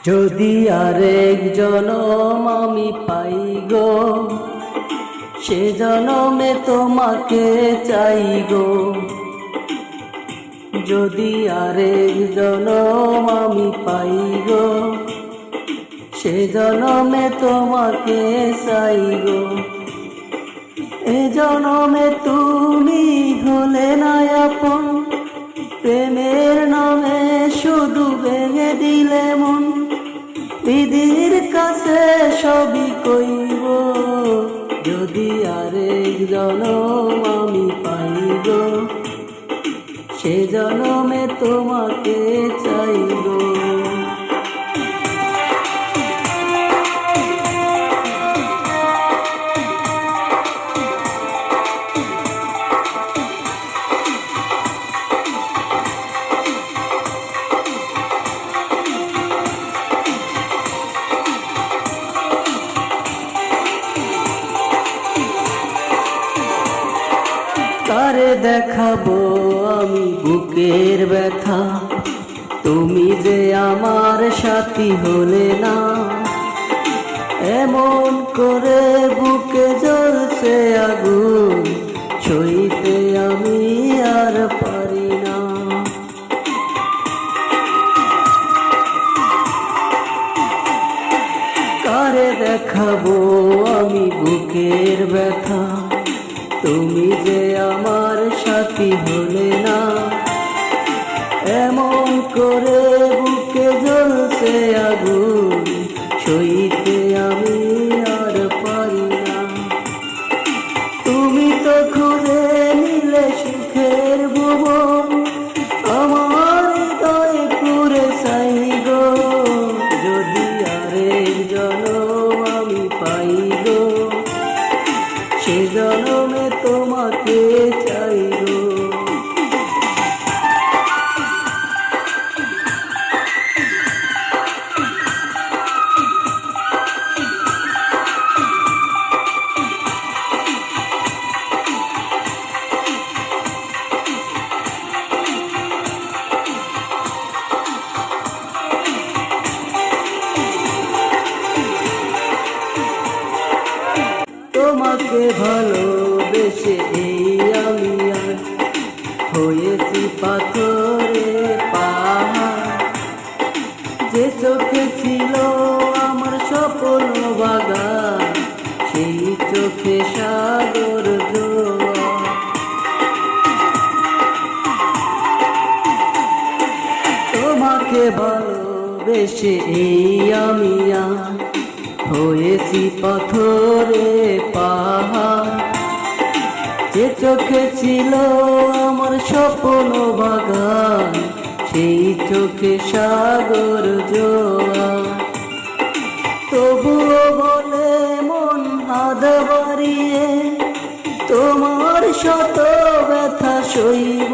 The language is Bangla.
যদি আরেক জনম আমি পাই গো, সে জনমে তোমাকে চাই গো। যদি আরেক জনম আমি পাই গো, সে জনমে তোমাকে চাই গো। এ জনমে তুমি হলে না আপন, প্রেমের নামে শুধু ভেঙে দিলে মন। দিদির কাছে সবই কইব, যদি আরেক জনম আমি পাই গো, সে জনমে তোমাকে চাই গো। কারে দেখাবো আমি বুকের ব্যথা, তুমি যে আমার সাথী হলে না। এমন করে বুকে জ্বলছে আগুন, সইতে আমি আর পারি না। কারে দেখাবো আমি বুকের ব্যথা, তুমি যে আমার সাথী হলে না। এমন করে বুকে জ্বলছে আগুন, সইতে আমি আর পারি না। তুমি তো খুঁজে নিলে সুখের ভুবন, আমার হৃদয় পুরে চাই গো। যদি আরেক জনম আমি পাই গো, সে জনমে তোমাকে চাই গো। তোমাকে ভালোবেসে এই আমি আর হয়েছি পাথরে পাহাড়। যে চোখে ছিল আমার স্বপ্ন বাগান, সেই চোখে সাগর জোয়ার। তোমাকে ভালোবেসে এই আমি আর হয়েছি পাথরে পাহাড়। যে চোখে ছিল আমার স্বপ্ন বাগান, সেই চোখে সাগর জোয়ার। তবুও বলে মন হাত বাড়িয়ে, তোমার শত ব্যথা সইব